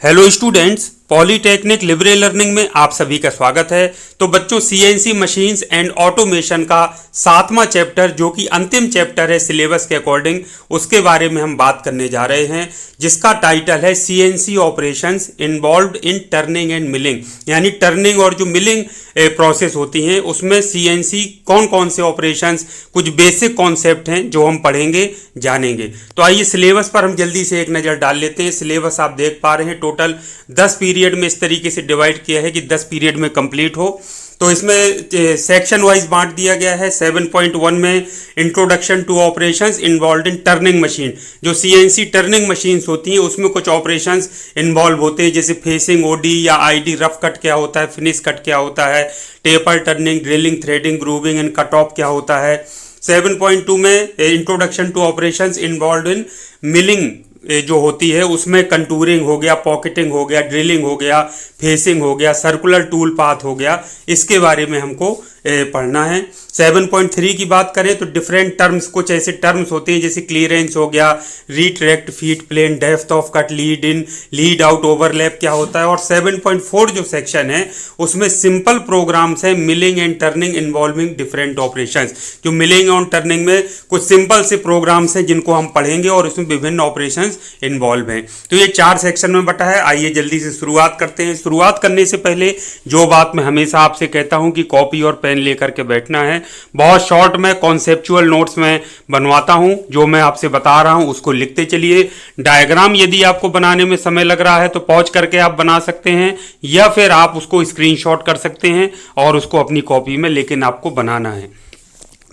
Hello students, polytechnic Libre learning में आप सभी का स्वागत है। तो बच्चों, सीएनसी मशीन्स एंड ऑटोमेशन का 7वां चैप्टर, जो कि अंतिम चैप्टर है सिलेबस के अकॉर्डिंग, उसके बारे में हम बात करने जा रहे हैं, जिसका टाइटल है सीएनसी ऑपरेशंस इन्वॉल्व्ड इन टर्निंग एंड मिलिंग। यानी टर्निंग और जो मिलिंग प्रोसेस होती हैं उसमें सीएनसी कौन कौन से ऑपरेशंस, कुछ बेसिक कॉन्सेप्ट हैं जो हम पढ़ेंगे, जानेंगे। तो आइए सिलेबस पर हम जल्दी से एक नज़र डाल लेते हैं। सिलेबस आप देख पा रहे हैं, टोटल 10 पीरियड में इस तरीके से डिवाइड किया है कि 10 पीरियड में कंप्लीट हो। तो इसमें सेक्शन वाइज बांट दिया गया है। 7.1 में introduction to operations involve in turning machine, जो सीएनसी टर्निंग मशीन्स होती हैं उसमें कुछ ऑपरेशंस इन्वॉल्व होते हैं, जैसे फेसिंग, ओडी या आईडी, रफ कट क्या होता है, फिनिश कट क्या होता है, taper turning, drilling, threading, grooving and cut off क्या होता है। 7.2 में introduction to operations involve in milling जो होती है उसमें कंटूरिंग हो गया, पॉकेटिंग हो गया, ड्रिलिंग हो गया, फेसिंग हो गया, सर्कुलर टूल पाथ हो गया, इसके बारे में हमको पढ़ना है। 7.3 की बात करें तो डिफरेंट टर्म्स, कुछ ऐसे टर्म्स होते हैं जैसे क्लियरेंस हो गया, retract, feed plane, depth of cut, lead in, lead out, overlap क्या होता है। और 7.4 जो सेक्शन है उसमें सिंपल प्रोग्राम्स हैं, milling and turning involving different operations. जो मिलिंग और टर्निंग में कुछ सिंपल से प्रोग्राम्स हैं जिनको हम पढ़ेंगे और इसमें विभिन्न ऑपरेशंस इन्वॉल्व हैं। तो ये 4 सेक्शन में बटा है। आइए जल्दी से शुरुआत करते हैं। शुरुआत करने से पहले जो बात मैं हमेशा आपसे कहता हूं कि कॉपी और पेन लेकर के बैठना है। बहुत शॉर्ट में कॉन्सेप्चुअल नोट्स में बनवाता हूं, जो मैं आपसे बता रहा हूं उसको लिखते चलिए। डायग्राम यदि आपको बनाने में समय लग रहा है तो पॉज करके आप बना सकते हैं, या फिर आप उसको स्क्रीनशॉट कर सकते हैं और उसको अपनी कॉपी में, लेकिन आपको बनाना है।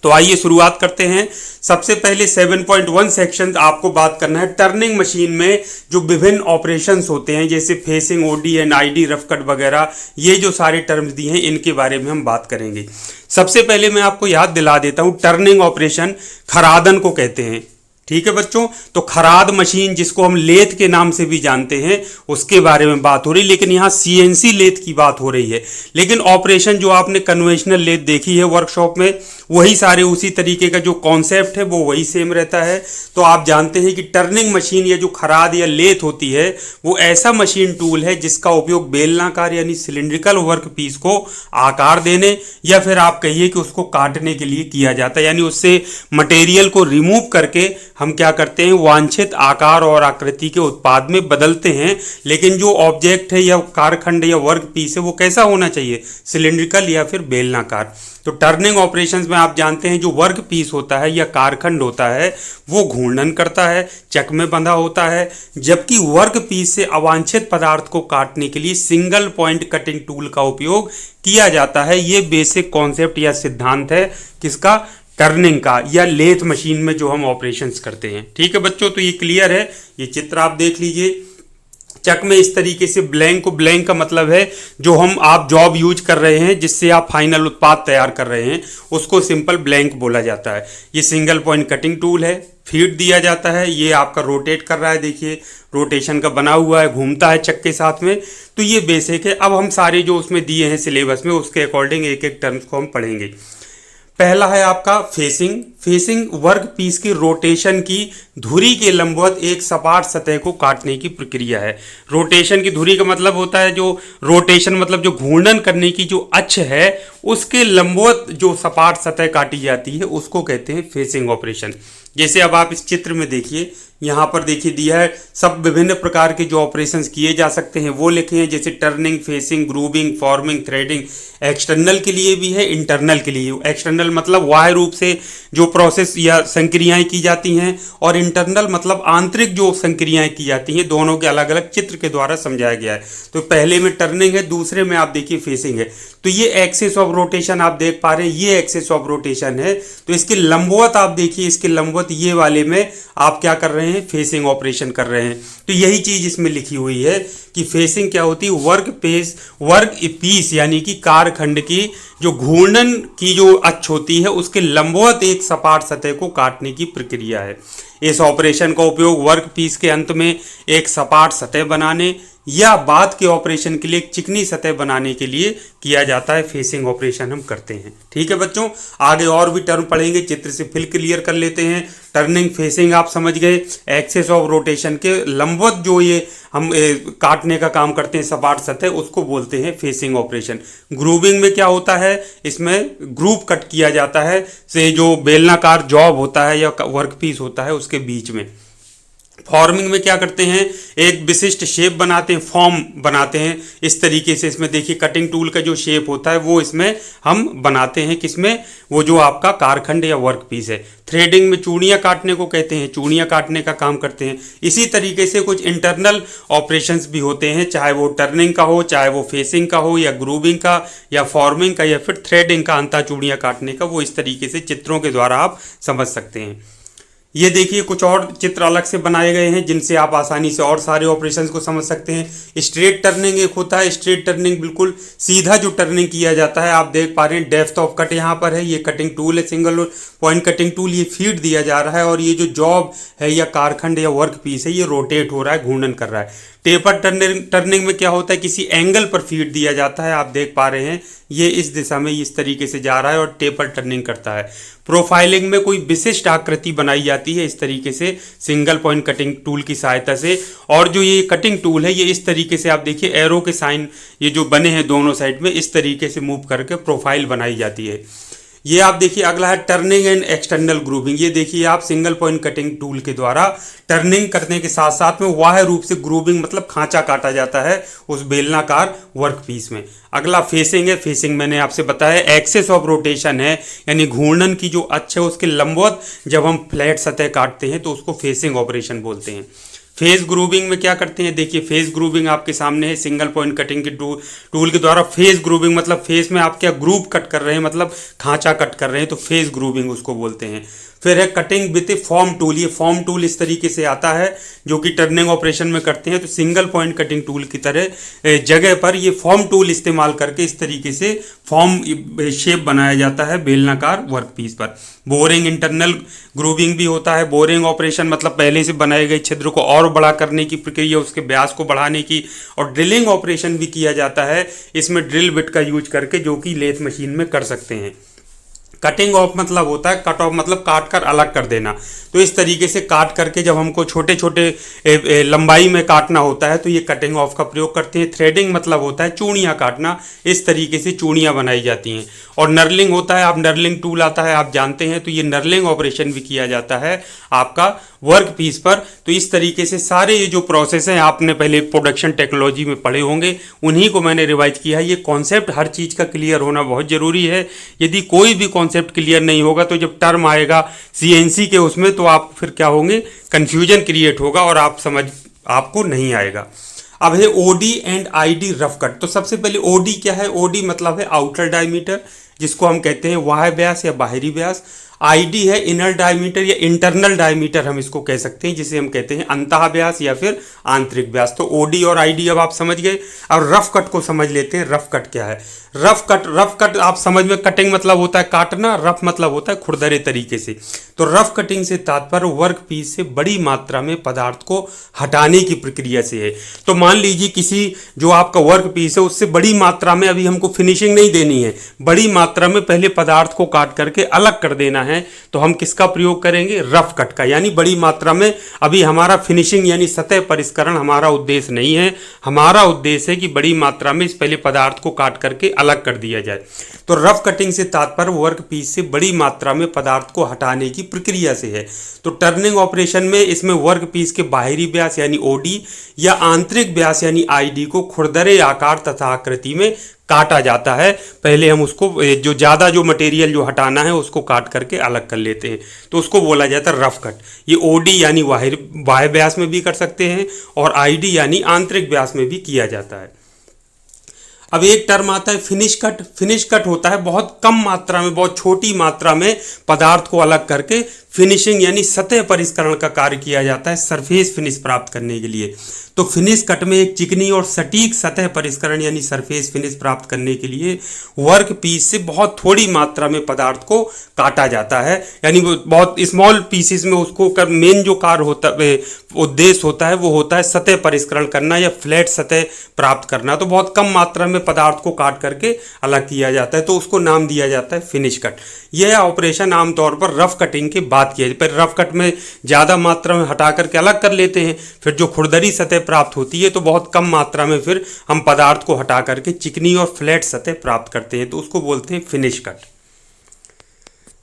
तो आइए शुरुआत करते हैं। सबसे पहले 7.1 सेक्शन आपको बात करना है टर्निंग मशीन में जो विभिन्न ऑपरेशंस होते हैं, जैसे facing, OD and ID, rough cut वगैरह, ये जो सारे टर्म्स दिए हैं इनके बारे में हम बात करेंगे। सबसे पहले मैं आपको याद दिला देता हूं, टर्निंग ऑपरेशन खरादन को कहते हैं। ठीक है बच्चों, तो खराद मशीन, जिसको हम लेथ के नाम से भी जानते हैं, उसके बारे में बात हो रही, लेकिन यहाँ सीएनसी लेथ की बात हो रही है। लेकिन ऑपरेशन जो आपने कन्वेंशनल लेथ देखी है वर्कशॉप में, वही सारे उसी तरीके का जो कॉन्सेप्ट है वो वही सेम रहता है। तो आप जानते हैं कि टर्निंग मशीन या जो खराद या लेथ होती है वो ऐसा मशीन टूल है जिसका उपयोग बेलनाकार यानी सिलिंड्रिकल वर्क पीस को आकार देने, या फिर आप कहिए कि उसको काटने के लिए किया जाता है। यानी उससे मटेरियल को रिमूव करके हम क्या करते हैं, वांछित आकार और आकृति के उत्पाद में बदलते हैं। लेकिन जो ऑब्जेक्ट है या कारखंड या वर्क पीस है वो कैसा होना चाहिए, सिलिंड्रिकल या फिर बेलनाकार। तो टर्निंग ऑपरेशंस में आप जानते हैं जो वर्क पीस होता है या कारखंड होता है वो घूर्णन करता है, चक में बंधा होता है, जबकि वर्क पीस से अवांछित पदार्थ को काटने के लिए सिंगल पॉइंट कटिंग टूल का उपयोग किया जाता है। ये बेसिक कॉन्सेप्ट या सिद्धांत है किसका, टर्निंग का, या लेथ मशीन में जो हम ऑपरेशंस करते हैं। ठीक है बच्चों, तो ये क्लियर है। ये चित्र आप देख लीजिए। चक में इस तरीके से ब्लैंक को, ब्लैंक का मतलब है जो आप जॉब यूज कर रहे हैं, जिससे आप फाइनल उत्पाद तैयार कर रहे हैं, उसको सिंपल ब्लैंक बोला जाता है। ये सिंगल पॉइंट कटिंग टूल है, फीड दिया जाता है, ये आपका रोटेट कर रहा है, देखिए रोटेशन का बना हुआ है, घूमता है चक के साथ में। तो ये बेसिक है। अब हम सारे जो उसमें दिए हैं सिलेबस में उसके अकॉर्डिंग एक एक टर्म्स को हम पढ़ेंगे। पहला है आपका फेसिंग। फेसिंग वर्क पीस की रोटेशन की धुरी के लंबवत एक सपाट सतह को काटने की प्रक्रिया है। रोटेशन की धुरी का मतलब होता है, जो रोटेशन मतलब जो घूर्णन करने की जो अक्ष है उसके लंबवत जो सपाट सतह काटी जाती है उसको कहते हैं फेसिंग ऑपरेशन। जैसे अब आप इस चित्र में देखिए, यहाँ पर देखिए दिया है सब विभिन्न प्रकार के जो ऑपरेशंस किए जा सकते हैं वो लिखे हैं, जैसे turning, facing, grooving, forming, threading. External के लिए भी है, इंटरनल के लिए। एक्सटर्नल मतलब बाह्य रूप से जो प्रोसेस या संक्रियाएं की जाती हैं, और इंटरनल मतलब आंतरिक जो संक्रियाएं की जाती हैं। दोनों के अलग अलग चित्र के द्वारा समझाया गया है। तो पहले में टर्निंग है, दूसरे में आप देखिए फेसिंग है। तो ये एक्सिस ऑफ रोटेशन आप देख पा रहे हैं, ये एक्सिस ऑफ रोटेशन है। तो इसके लंबवत आप देखिए, इसके लंबवत ये वाले में आप क्या कर रहे हैं, फेसिंग ऑपरेशन कर रहे हैं। तो यही चीज इसमें लिखी हुई है कि फेसिंग क्या होती है, वर्क पीस यानी कि कारखंड की जो घूर्णन की जो अक्ष होती है उसके लंबवत एक सपाट सतह को काटने की प्रक्रिया है। इस ऑपरेशन का उपयोग वर्क पीस के अंत में एक सपाट सतह बनाने या बाद के ऑपरेशन के लिए एक चिकनी सतह बनाने के लिए किया जाता है। फेसिंग ऑपरेशन हम करते हैं। ठीक है बच्चों, आगे और भी टर्म पढ़ेंगे, चित्र से फिर क्लियर कर लेते हैं। टर्निंग, फेसिंग आप समझ गए। एक्सिस ऑफ रोटेशन के लंबवत जो ये हम काटने का काम करते हैं सपाट सतह, उसको बोलते हैं फेसिंग ऑपरेशन। ग्रूविंग में क्या होता है, इसमें ग्रूव कट किया जाता है से जो बेलनाकार जॉब होता है या वर्कपीस होता है उसके बीच में। फॉर्मिंग में क्या करते हैं, एक विशिष्ट शेप बनाते हैं, फॉर्म बनाते हैं इस तरीके से। इसमें देखिए कटिंग टूल का जो शेप होता है वो इसमें हम बनाते हैं, किसमें, वो जो आपका कारखंड या वर्क पीस है। थ्रेडिंग में चूड़ियाँ काटने को कहते हैं, चूड़ियाँ काटने का काम करते हैं। इसी तरीके से कुछ इंटरनल ऑपरेशंस भी होते हैं, चाहे वो टर्निंग का हो, चाहे वो फेसिंग का हो, या ग्रूविंग का, या फॉर्मिंग का, या फिर थ्रेडिंग का, अंता चूड़ियाँ काटने का। वो इस तरीके से चित्रों के द्वारा आप समझ सकते हैं। ये देखिए कुछ और चित्र अलग से बनाए गए हैं जिनसे आप आसानी से और सारे ऑपरेशंस को समझ सकते हैं। स्ट्रेट टर्निंग एक होता है, स्ट्रेट टर्निंग बिल्कुल सीधा जो टर्निंग किया जाता है। आप देख पा रहे हैं डेप्थ ऑफ कट यहाँ पर है, ये कटिंग टूल है, सिंगल पॉइंट कटिंग टूल, ये फीड दिया जा रहा है, और ये जो जॉब है या कारखंड या वर्क पीस है ये रोटेट हो रहा है, घूर्णन कर रहा है। टेपर टर्निंग में क्या होता है, किसी एंगल पर फीड दिया जाता है। आप देख पा रहे हैं ये इस दिशा में इस तरीके से जा रहा है और टेपर टर्निंग करता है। प्रोफाइलिंग में कोई विशिष्ट आकृति बनाई जाती है इस तरीके से सिंगल पॉइंट कटिंग टूल की सहायता से। और जो ये कटिंग टूल है ये इस तरीके से आप देखिए एरो के साइन ये जो बने हैं दोनों साइड में, इस तरीके से मूव करके प्रोफाइल बनाई जाती है। ये आप देखिए अगला है टर्निंग एंड एक्सटर्नल ग्रूविंग। ये देखिए आप सिंगल पॉइंट कटिंग टूल के द्वारा टर्निंग करने के साथ साथ में बाह्य रूप से ग्रूविंग मतलब खांचा काटा जाता है उस बेलनाकार वर्क पीस में। अगला फेसिंग है। फेसिंग मैंने आपसे बताया एक्सेस ऑफ रोटेशन है, यानी घूर्णन की जो अक्ष है उसके लंबवत जब हम फ्लैट सतह काटते हैं तो उसको फेसिंग ऑपरेशन बोलते हैं। फेस ग्रूविंग में क्या करते हैं, देखिए फेस ग्रूविंग आपके सामने है, सिंगल पॉइंट कटिंग के टूल के द्वारा फेस ग्रूविंग मतलब फेस में आप क्या ग्रूव कट कर रहे हैं, मतलब खांचा कट कर रहे हैं, तो फेस ग्रूविंग उसको बोलते हैं। फिर है कटिंग विथ फॉर्म टूल। ये फॉर्म टूल इस तरीके से आता है जो कि टर्निंग ऑपरेशन में करते हैं, तो सिंगल पॉइंट कटिंग टूल की तरह जगह पर ये फॉर्म टूल इस्तेमाल करके इस तरीके से फॉर्म शेप बनाया जाता है बेलनाकार वर्क पीस पर। बोरिंग इंटरनल ग्रूविंग भी होता है। बोरिंग ऑपरेशन मतलब पहले से बनाए गए छिद्र को और बड़ा करने की प्रक्रिया, उसके व्यास को बढ़ाने की। और ड्रिलिंग ऑपरेशन भी किया जाता है इसमें ड्रिल बिट का यूज करके, जो कि लेथ मशीन में कर सकते हैं। कटिंग ऑफ मतलब होता है, कट ऑफ मतलब काट कर अलग कर देना। तो इस तरीके से काट करके जब हमको छोटे छोटे लंबाई में काटना होता है तो ये कटिंग ऑफ का प्रयोग करते हैं। थ्रेडिंग मतलब होता है चूड़ियाँ काटना, इस तरीके से चूड़ियाँ बनाई जाती हैं। और नर्लिंग होता है, आप नर्लिंग टूल आता है आप जानते हैं, तो ये नर्लिंग ऑपरेशन भी किया जाता है आपका वर्क पीस पर। तो इस तरीके से सारे ये जो प्रोसेस हैं आपने पहले प्रोडक्शन टेक्नोलॉजी में पढ़े होंगे, उन्हीं को मैंने रिवाइज किया है। ये कॉन्सेप्ट हर चीज़ का क्लियर होना बहुत ज़रूरी है। यदि कोई भी कॉन्सेप्ट क्लियर नहीं होगा तो जब टर्म आएगा सीएनसी के उसमें तो आप फिर क्या होंगे, कन्फ्यूजन क्रिएट होगा और आपको नहीं आएगा। अब है OD and ID rough cut. तो सबसे पहले ओडी क्या है, ओडी मतलब है आउटर डायमीटर, जिसको हम कहते हैं बाह्य व्यास या बाहरी व्यास। आईडी है इनर डायमीटर या इंटरनल डायमीटर हम इसको कह सकते हैं, जिसे हम कहते हैं अंतः व्यास या फिर आंतरिक व्यास। तो ओडी और आईडी अब आप समझ गए। अब रफ कट को समझ लेते हैं। रफ कट क्या है। रफ कट आप समझ में, कटिंग मतलब होता है काटना, रफ मतलब होता है खुरदरे तरीके से। तो रफ कटिंग से तात्पर्य वर्क पीस से बड़ी मात्रा में पदार्थ को हटाने की प्रक्रिया से है। तो मान लीजिए किसी जो आपका वर्क पीस है उससे बड़ी मात्रा में अभी हमको फिनिशिंग नहीं देनी है, बड़ी मात्रा में पहले पदार्थ को काट करके अलग कर देना है, तो हम किसका प्रयोग करेंगे, रफ कट का। यानी बड़ी मात्रा में अभी हमारा फिनिशिंग यानी सतह परिष्करण हमारा उद्देश्य नहीं है। हमारा उद्देश्य है कि बड़ी मात्रा में इस पहले पदार्थ को काट करके अलग कर दिया जाए। तो रफ कटिंग से तात्पर्य वर्क पीस से बड़ी मात्रा में पदार्थ को हटाने की प्रक्रिया से है। तो टर्निंग ऑपरेशन में इसमें वर्क पीस के बाहरी व्यास यानी ओडी या आंतरिक व्यास यानी आईडी को खुरदरे आकार तथा आकृति में काटा जाता है। पहले हम उसको जो ज़्यादा जो मटेरियल जो हटाना है उसको काट करके अलग कर लेते हैं, तो उसको बोला जाता है रफ कट। ये ओडी यानी बाह्य व्यास में भी कर सकते हैं और आईडी यानी आंतरिक व्यास में भी किया जाता है। अब एक टर्म आता है फिनिश कट। फिनिश कट होता है बहुत कम मात्रा में, बहुत छोटी मात्रा में पदार्थ को अलग करके फिनिशिंग यानी सतह परिष्करण का कार्य किया जाता है सरफेस फिनिश प्राप्त करने के लिए। तो फिनिश कट में एक चिकनी और सटीक सतह परिष्करण यानी सरफेस फिनिश प्राप्त करने के लिए वर्क पीस से बहुत थोड़ी मात्रा में पदार्थ को काटा जाता है, यानी बहुत स्मॉल पीसेस में उसको कर मेन जो कार्य होता है, उद्देश्य होता है वो होता है सतह परिष्करण करना या फ्लैट सतह प्राप्त करना। तो बहुत कम मात्रा में में पदार्थ को काट करके अलग किया जाता है, तो उसको नाम दिया जाता है फिनिश कट। यह ऑपरेशन आमतौर पर रफ कटिंग के बाद किया जाता है। पर रफ कट में ज़्यादा मात्रा में हटा करके अलग कर लेते हैं, फिर जो खुरदरी सतह प्राप्त होती है तो बहुत कम मात्रा में फिर हम पदार्थ को हटा करके चिकनी और फ्लैट सतह प्राप्त करते हैं, तो उसको बोलते हैं फिनिश कट।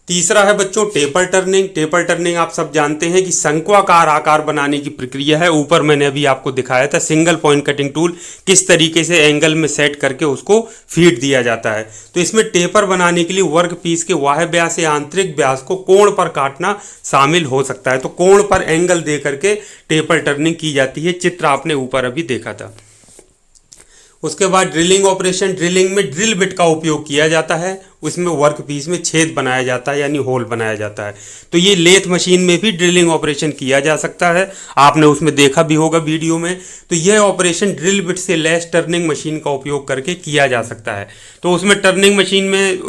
तीसरा है बच्चों टेपर टर्निंग। टेपर टर्निंग आप सब जानते हैं कि शंक्वाकार आकार बनाने की प्रक्रिया है। ऊपर मैंने अभी आपको दिखाया था सिंगल पॉइंट कटिंग टूल किस तरीके से एंगल में सेट करके उसको फीड दिया जाता है। तो इसमें टेपर बनाने के लिए वर्क पीस के बाह्य व्यास या आंतरिक व्यास को कोण पर काटना शामिल हो सकता है। तो कोण पर एंगल दे करके टेपर टर्निंग की जाती है, चित्र आपने ऊपर अभी देखा था। उसके बाद ड्रिलिंग ऑपरेशन। ड्रिलिंग में ड्रिल बिट का उपयोग किया जाता है, उसमें वर्क पीस में छेद बनाया जाता है यानी होल बनाया जाता है। तो ये लेथ मशीन में भी ड्रिलिंग ऑपरेशन किया जा सकता है, आपने उसमें देखा भी होगा वीडियो में। तो यह ऑपरेशन ड्रिल बिट से लैस टर्निंग मशीन का उपयोग करके किया जा सकता है। तो उसमें टर्निंग मशीन में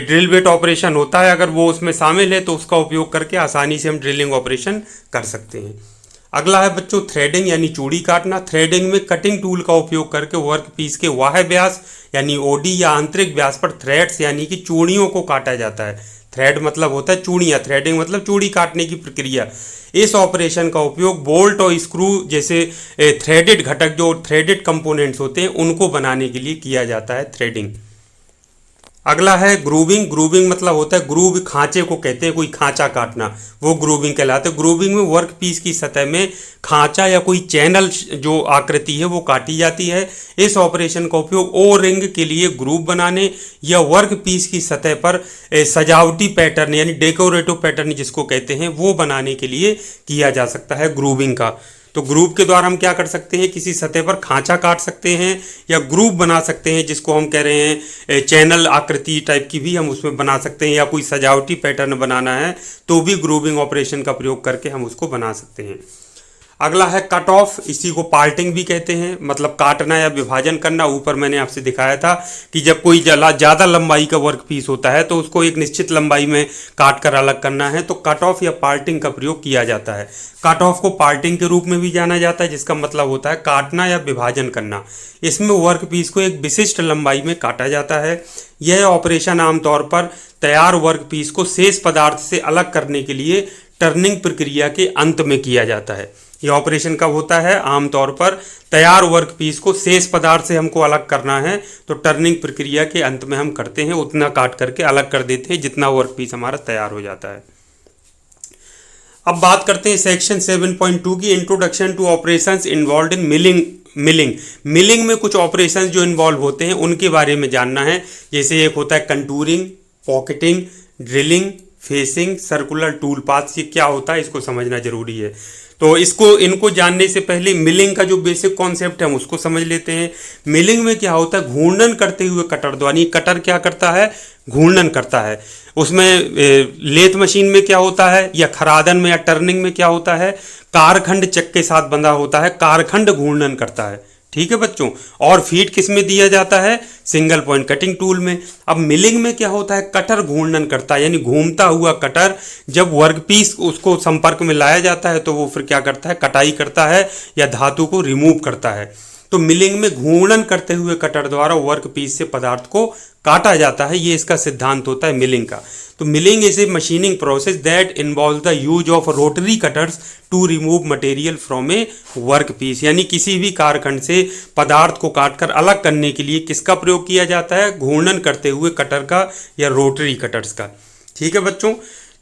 ड्रिल बिट ऑपरेशन होता है, अगर वो उसमें शामिल है तो उसका उपयोग करके आसानी से हम ड्रिलिंग ऑपरेशन कर सकते हैं। अगला है बच्चों थ्रेडिंग यानी चूड़ी काटना। थ्रेडिंग में कटिंग टूल का उपयोग करके वर्क पीस के बाह्य व्यास यानी ओडी या आंतरिक व्यास पर थ्रेड्स यानी कि चूड़ियों को काटा जाता है। थ्रेड मतलब होता है चूड़ियाँ, थ्रेडिंग मतलब चूड़ी काटने की प्रक्रिया। इस ऑपरेशन का उपयोग बोल्ट और स्क्रू जैसे थ्रेडेड घटक, जो थ्रेडेड कंपोनेंट्स होते हैं, उनको बनाने के लिए किया जाता है थ्रेडिंग। अगला है ग्रूविंग। ग्रूविंग मतलब होता है ग्रूव, खांचे को कहते हैं, कोई खांचा काटना, वो ग्रूविंग कहलाता है। ग्रूविंग में वर्क पीस की सतह में खांचा या कोई चैनल जो आकृति है वो काटी जाती है। इस ऑपरेशन का उपयोग ओ रिंग के लिए ग्रूव बनाने या वर्क पीस की सतह पर सजावटी पैटर्न यानी डेकोरेटिव पैटर्न जिसको कहते हैं वो बनाने के लिए किया जा सकता है ग्रूविंग का। तो ग्रूव के द्वारा हम क्या कर सकते हैं, किसी सतह पर खांचा काट सकते हैं या ग्रूव बना सकते हैं, जिसको हम कह रहे हैं चैनल आकृति टाइप की भी हम उसमें बना सकते हैं, या कोई सजावटी पैटर्न बनाना है तो भी ग्रूविंग ऑपरेशन का प्रयोग करके हम उसको बना सकते हैं। अगला है कट ऑफ, इसी को पार्टिंग भी कहते हैं, मतलब काटना या विभाजन करना। ऊपर मैंने आपसे दिखाया था कि जब कोई ज़्यादा लंबाई का वर्क पीस होता है तो उसको एक निश्चित लंबाई में काट कर अलग करना है, तो कट ऑफ या पार्टिंग का प्रयोग किया जाता है। कट ऑफ को पार्टिंग के रूप में भी जाना जाता है, जिसका मतलब होता है काटना या विभाजन करना। इसमें वर्क पीस को एक विशिष्ट लंबाई में काटा जाता है। यह ऑपरेशन आमतौर पर तैयार वर्क पीस को शेष पदार्थ से अलग करने के लिए टर्निंग प्रक्रिया के अंत में किया जाता है। यह ऑपरेशन कब होता है, आमतौर पर तैयार वर्क पीस को शेष पदार्थ से हमको अलग करना है तो टर्निंग प्रक्रिया के अंत में हम करते हैं, उतना काट करके अलग कर देते हैं जितना वर्क पीस हमारा तैयार हो जाता है। अब बात करते हैं सेक्शन 7.2 की, introduction to operations involved in milling. Milling में कुछ ऑपरेशंस जो इन्वॉल्व होते हैं उनके बारे में जानना है। जैसे एक होता है contouring, pocketing, drilling, facing, circular tool path. ये क्या होता है इसको समझना जरूरी है। तो इनको जानने से पहले मिलिंग का जो बेसिक कॉन्सेप्ट है हम उसको समझ लेते हैं। मिलिंग में क्या होता है, घूर्णन करते हुए कटर द्वारा, कटर क्या करता है, घूर्णन करता है। उसमें लेथ मशीन में क्या होता है या खरादन में या टर्निंग में क्या होता है, कारखंड चक के साथ बंधा होता है, कारखंड घूर्णन करता है। ठीक है बच्चों, और फीड किस में दिया जाता है, सिंगल पॉइंट कटिंग टूल में। अब मिलिंग में क्या होता है, कटर घूर्णन करता है, यानी घूमता हुआ कटर जब वर्कपीस उसको संपर्क में लाया जाता है तो वो फिर क्या करता है, कटाई करता है या धातु को रिमूव करता है। तो मिलिंग में घूर्णन करते हुए कटर द्वारा वर्कपीस से पदार्थ को काटा जाता है, ये इसका सिद्धांत होता है मिलिंग का। तो milling is a machining process that involve the use of rotary cutters to remove material from a work piece, यानी किसी भी कारखंड से पदार्थ को काटकर अलग करने के लिए किसका प्रयोग किया जाता है, घूर्णन करते हुए कटर का या रोटरी कटर्स का। ठीक है बच्चों,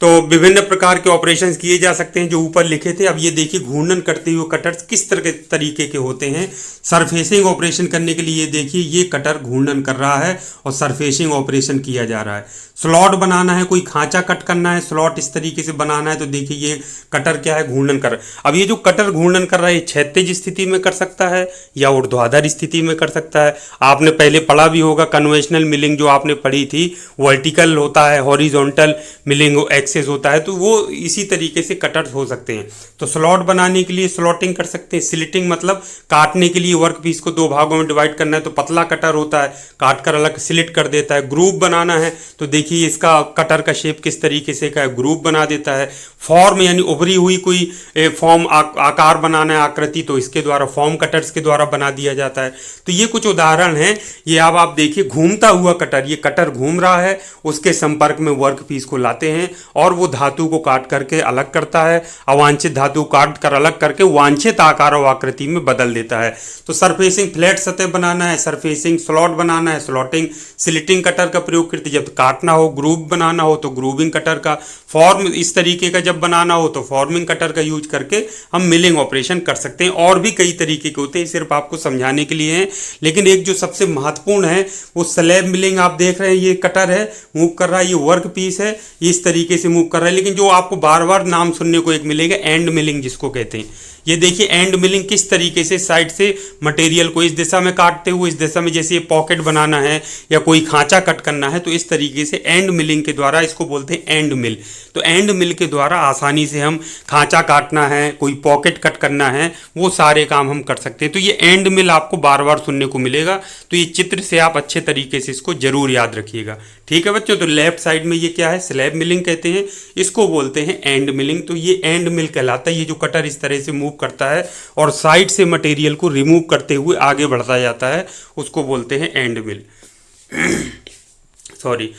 तो विभिन्न प्रकार के ऑपरेशंस किए जा सकते हैं जो ऊपर लिखे थे। अब ये देखिए घूर्णन करते हुए कटर्स किस तरह के तरीके के होते हैं। सरफेसिंग ऑपरेशन करने के लिए देखिए ये कटर घूर्णन कर रहा है और सरफेसिंग ऑपरेशन किया जा रहा है। स्लॉट बनाना है, कोई खांचा कट करना है, स्लॉट इस तरीके से बनाना है, तो देखिए ये कटर क्या है, घूर्णन कर। अब ये जो कटर घूर्णन कर रहा है क्षैतिज स्थिति में कर सकता है या ऊर्ध्वाधर स्थिति में कर सकता है। आपने पहले पढ़ा भी होगा कन्वेंशनल मिलिंग जो आपने पढ़ी थी, वर्टिकल होता है, हॉरिजॉन्टल मिलिंग एक्सेस होता है, तो वो इसी तरीके से कटर्स हो सकते हैं। तो स्लॉट बनाने के लिए स्लॉटिंग कर सकते हैं। स्लिटिंग मतलब काटने के लिए वर्क पीस को दो भागों में डिवाइड करना है, तो पतला कटर होता है, काट कर अलग स्लिट कर देता है। ग्रुप बनाना है तो देखिए इसका कटर का शेप किस तरीके से का है, ग्रुप बना देता है। फॉर्म यानी उभरी हुई कोई फॉर्म आकार बनाना है, आकृति, तो इसके द्वारा फॉर्म कटर्स के द्वारा बना दिया जाता है। तो ये कुछ उदाहरण हैं। ये अब आप देखिए घूमता हुआ कटर, ये कटर घूम रहा है, उसके संपर्क में वर्क पीस को लाते हैं और वो धातु को काट करके अलग करता है, अवांछित धातु काट कर अलग करके वांछित आकार और आकृति में बदल देता है। तो सरफेसिंग फ्लैट सतह बनाना है, सरफेसिंग स्लॉट बनाना है, स्लॉटिंग स्लिटिंग कटर का प्रयोग करते, जब काटना हो ग्रूव बनाना हो तो ग्रूविंग कटर का, फॉर्म इस तरीके का जब बनाना हो तो फॉर्मिंग कटर का यूज करके हम मिलिंग ऑपरेशन कर सकते हैं। और भी कई तरीके के होते हैं, सिर्फ आपको समझाने के लिए हैं। लेकिन एक जो सबसे महत्वपूर्ण है वो स्लैब मिलिंग, आप देख रहे हैं ये कटर है, मूव कर रहा है, ये वर्क पीस है, ये इस तरीके से मूव कर रहा है। लेकिन जो आपको बार बार नाम सुनने को एक मिलेगा एंड मिलिंग जिसको कहते हैं। ये देखिए एंड मिलिंग किस तरीके से साइड से मटेरियल को इस दिशा में काटते हुए इस दिशा में, जैसे ये पॉकेट बनाना है या कोई खांचा कट करना है, तो इस तरीके से एंड मिलिंग के द्वारा, इसको बोलते हैं एंड मिल। तो एंड मिल के द्वारा आसानी से हम खांचा काटना है, कोई पॉकेट कट करना है, वो सारे काम हम कर सकते हैं। तो ये एंड मिल आपको बार बार सुनने को मिलेगा, तो ये चित्र से आप अच्छे तरीके से इसको जरूर याद रखिएगा। ठीक है बच्चों, तो लेफ्ट साइड में ये क्या है, स्लैब मिलिंग कहते हैं, इसको बोलते हैं एंड मिलिंग। तो ये एंड मिल कहलाता है। ये जो कटर इस तरह से मूव करता है और साइड से मटेरियल को रिमूव करते हुए आगे बढ़ता जाता है, उसको बोलते हैं एंड मिल। सॉरी,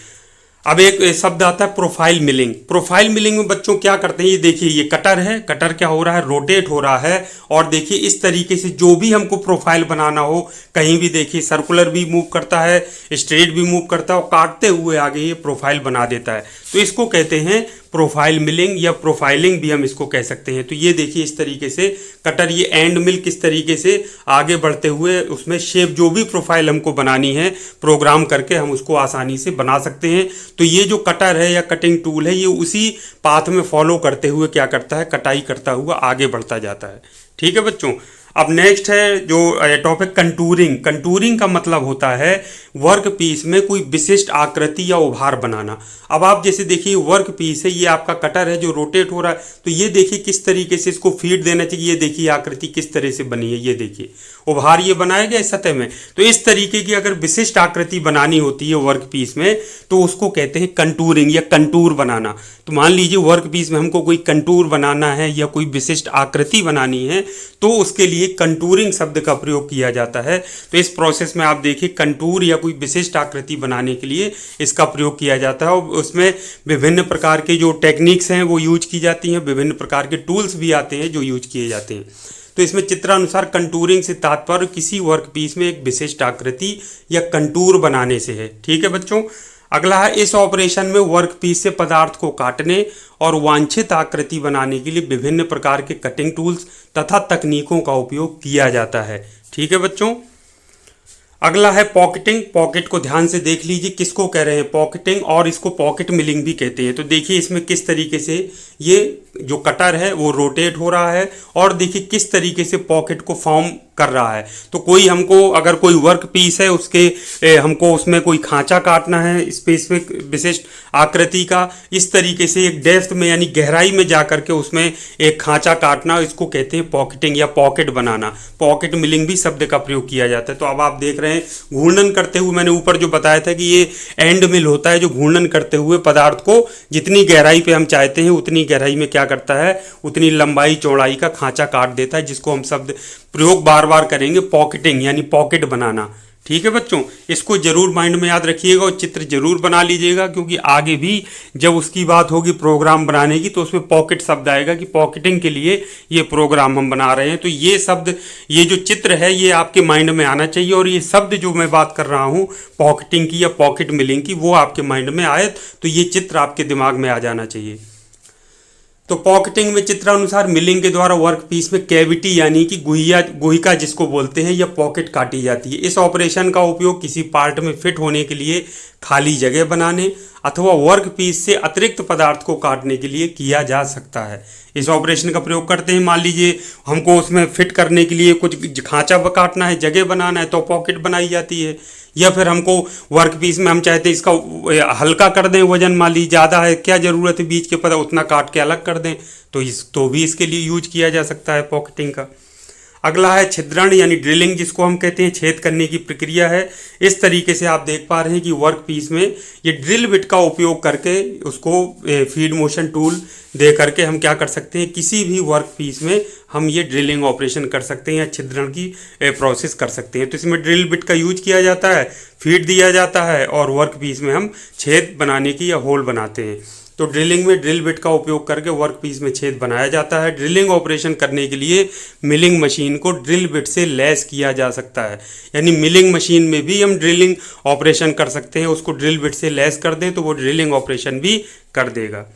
अब एक शब्द आता है प्रोफाइल मिलिंग। प्रोफाइल मिलिंग में बच्चों क्या करते हैं, ये देखिए ये कटर है, कटर क्या हो रहा है, रोटेट हो रहा है। और देखिए इस तरीके से जो भी हमको प्रोफाइल बनाना हो, कहीं भी देखिए सर्कुलर भी मूव करता है, स्ट्रेट भी मूव करता है और काटते हुए आगे ये प्रोफाइल बना देता है। तो इसको कहते हैं प्रोफाइल मिलिंग या प्रोफाइलिंग भी हम इसको कह सकते हैं। तो ये देखिए इस तरीके से कटर, ये एंड मिल किस तरीके से आगे बढ़ते हुए उसमें शेप, जो भी प्रोफाइल हमको बनानी है प्रोग्राम करके हम उसको आसानी से बना सकते हैं। तो ये जो कटर है या कटिंग टूल है, ये उसी पाथ में फॉलो करते हुए क्या करता है, कटाई करता हुआ आगे बढ़ता जाता है। ठीक है बच्चों, अब नेक्स्ट है जो टॉपिक कंटूरिंग। कंटूरिंग का मतलब होता है वर्क पीस में कोई विशिष्ट आकृति या उभार बनाना। अब आप जैसे देखिए वर्क पीस है, ये आपका कटर है जो रोटेट हो रहा है, तो ये देखिए किस तरीके से इसको फीड देना चाहिए। ये देखिए आकृति किस तरह से बनी है, ये देखिए उभार ये बनाया गया सतह में। तो इस तरीके की अगर विशिष्ट आकृति बनानी होती है वर्क पीस में, तो उसको कहते हैं कंटूरिंग या कंटूर बनाना। तो मान लीजिए वर्क पीस में हमको कोई कंटूर बनाना है या कोई विशिष्ट आकृति बनानी है, तो उसके लिए कंटूरिंग शब्द का प्रयोग किया जाता है। तो इस प्रोसेस में आप देखिए कंटूर या कोई विशिष्ट आकृति बनाने के लिए इसका प्रयोग किया जाता है। और उसमें विभिन्न प्रकार के जो टेक्निक्स हैं वो यूज की जाती हैं, विभिन्न प्रकार के टूल्स भी आते हैं जो यूज किए जाते हैं। तो इसमें चित्रानुसार कंटूरिंग से तात्पर्य किसी वर्क पीस में एक विशिष्ट आकृति या कंटूर बनाने से है। ठीक है बच्चों, अगला है इस ऑपरेशन में वर्क पीस से पदार्थ को काटने और वांछित आकृति बनाने के लिए विभिन्न प्रकार के कटिंग टूल्स तथा तकनीकों का उपयोग किया जाता है। ठीक है बच्चों, अगला है पॉकेटिंग। पॉकेट को ध्यान से देख लीजिए, किसको कह रहे हैं, पॉकेटिंग, और इसको पॉकेट मिलिंग भी कहते हैं। तो देखिए इसमें किस तरीके से ये जो कटर है वो रोटेट हो रहा है और देखिए किस तरीके से पॉकेट को फॉर्म कर रहा है। तो कोई हमको अगर कोई वर्क पीस है उसके हमको उसमें कोई खांचा काटना है स्पेसिफिक विशिष्ट आकृति का, इस तरीके से एक डेप्थ में यानी गहराई में जा करके उसमें एक खांचा काटना, इसको कहते हैं पॉकेटिंग या पॉकेट बनाना। पॉकेट मिलिंग भी शब्द का प्रयोग किया जाता है। तो अब आप देख रहे हैं घूर्णन करते हुए, मैंने ऊपर जो बताया था कि ये एंड मिल होता है जो घूर्णन करते हुए पदार्थ को जितनी गहराई पे हम चाहते हैं उतनी गहराई में क्या करता है, उतनी लंबाई चौड़ाई का खांचा काट देता है, जिसको हम शब्द प्रयोग बार बार करेंगे पॉकेटिंग यानी पॉकेट बनाना। ठीक है बच्चों, इसको जरूर माइंड में याद रखिएगा और चित्र जरूर बना लीजिएगा, क्योंकि आगे भी जब उसकी बात होगी प्रोग्राम बनाने की तो उसमें पॉकेट शब्द आएगा कि पॉकेटिंग के लिए ये प्रोग्राम हम बना रहे हैं। तो ये शब्द, ये जो चित्र है ये आपके माइंड में आना चाहिए और ये शब्द जो मैं बात कर रहा हूँ पॉकेटिंग की या पॉकेट मिलिंग की, वो आपके माइंड में आए तो ये चित्र आपके दिमाग में आ जाना चाहिए। तो पॉकेटिंग में चित्रानुसार मिलिंग के द्वारा वर्क पीस में कैविटी यानी कि गुहिका जिसको बोलते हैं या पॉकेट काटी जाती है। इस ऑपरेशन का उपयोग किसी पार्ट में फिट होने के लिए, खाली जगह बनाने अथवा वर्क पीस से अतिरिक्त पदार्थ को काटने के लिए किया जा सकता है। इस ऑपरेशन का प्रयोग करते हैं, मान लीजिए हमको उसमें फिट करने के लिए कुछ खांचा काटना है, जगह बनाना है, तो पॉकेट बनाई जाती है। या फिर हमको वर्क पीस में हम चाहते हैं इसका हल्का कर दें, वजन मान लीजिए ज़्यादा है, क्या ज़रूरत है बीच के पता उतना काट के अलग कर दें, तो भी इसके लिए यूज किया जा सकता है पॉकेटिंग का। अगला है छिद्रण यानी ड्रिलिंग, जिसको हम कहते हैं छेद करने की प्रक्रिया है। इस तरीके से आप देख पा रहे हैं कि वर्क पीस में ये ड्रिल बिट का उपयोग करके उसको फीड मोशन टूल दे करके हम क्या कर सकते हैं, किसी भी वर्क पीस में हम ये ड्रिलिंग ऑपरेशन कर सकते हैं या छिद्रण की प्रोसेस कर सकते हैं। तो इसमें ड्रिल बिट का यूज किया जाता है, फीड दिया जाता है और वर्क पीस में हम छेद बनाने की या होल बनाते हैं। तो ड्रिलिंग में ड्रिल बिट का उपयोग करके वर्क पीस में छेद बनाया जाता है। ड्रिलिंग ऑपरेशन करने के लिए मिलिंग मशीन को ड्रिल बिट से लैस किया जा सकता है, यानी मिलिंग मशीन में भी हम ड्रिलिंग ऑपरेशन कर सकते हैं, उसको ड्रिल बिट से लैस कर दें तो वो ड्रिलिंग ऑपरेशन भी कर देगा।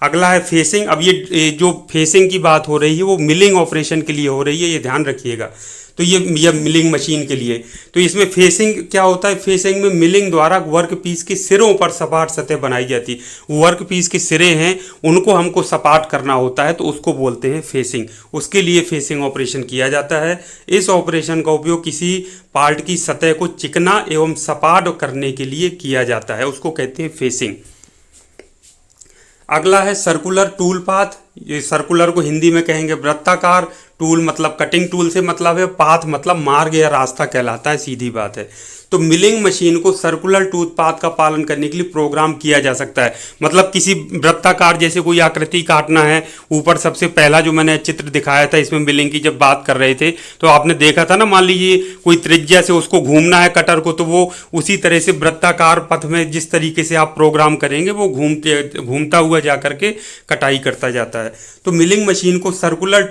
अगला है फेसिंग। अब ये जो फेसिंग की बात हो रही है वो मिलिंग ऑपरेशन के लिए हो रही है, ये ध्यान रखिएगा। तो ये मिलिंग मशीन के लिए, तो इसमें फेसिंग क्या होता है, फेसिंग में मिलिंग द्वारा वर्क पीस के सिरों पर सपाट सतह बनाई जाती है। वर्क पीस के सिरे हैं उनको हमको सपाट करना होता है तो उसको बोलते हैं फेसिंग, उसके लिए फेसिंग ऑपरेशन किया जाता है। इस ऑपरेशन का उपयोग किसी पार्ट की सतह को चिकना एवं सपाट करने के लिए किया जाता है, उसको कहते हैं फेसिंग। अगला है सर्कुलर टूल पाथ। ये सर्कुलर को हिंदी में कहेंगे वृत्ताकार, टूल मतलब कटिंग टूल से मतलब है, पाथ मतलब मार्ग या रास्ता कहलाता है, सीधी बात है। तो मिलिंग मशीन को सर्कुलर टूथ पाथ का पालन करने के लिए प्रोग्राम किया जा सकता है। मतलब किसी वृत्ताकार जैसे कोई आकृति काटना है, ऊपर सबसे पहला जो मैंने चित्र दिखाया था इसमें मिलिंग की जब बात कर रहे थे तो आपने देखा था ना, मान लीजिए कोई त्रिज्या से उसको घूमना है कटर को, तो वो उसी तरह से वृत्ताकार पथ में जिस तरीके से आप प्रोग्राम करेंगे वो घूमता हुआ जा करके कटाई करता जाता है। तो मिलिंग मशीन को सर्कुलर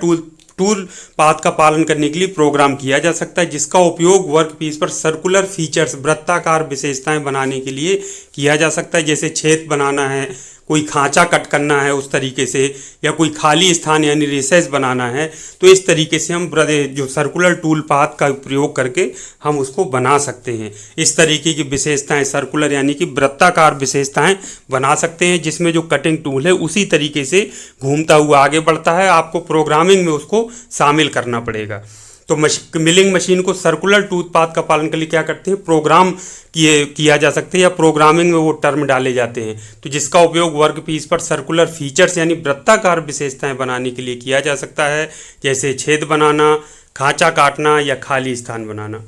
टूल पाथ का पालन करने के लिए प्रोग्राम किया जा सकता है, जिसका उपयोग वर्क पीस पर सर्कुलर फीचर्स वृत्ताकार विशेषताएं बनाने के लिए किया जा सकता है। जैसे छेद बनाना है, कोई खांचा कट करना है उस तरीके से, या कोई खाली स्थान यानी रिसेस बनाना है, तो इस तरीके से हम जो सर्कुलर टूल पाथ का प्रयोग करके हम उसको बना सकते हैं। इस तरीके की विशेषताएं सर्कुलर यानी कि वृत्ताकार विशेषताएं बना सकते हैं, जिसमें जो कटिंग टूल है उसी तरीके से घूमता हुआ आगे बढ़ता है। आपको प्रोग्रामिंग में उसको शामिल करना पड़ेगा। तो मिलिंग मशीन को सर्कुलर टूथ पाथ का पालन के लिए क्या करते हैं, प्रोग्राम किया जा सकते हैं या प्रोग्रामिंग में वो टर्म डाले जाते हैं। तो जिसका उपयोग वर्क पीस पर सर्कुलर फीचर्स यानी वृत्ताकार विशेषताएं बनाने के लिए किया जा सकता है, जैसे छेद बनाना, खांचा काटना या खाली स्थान बनाना।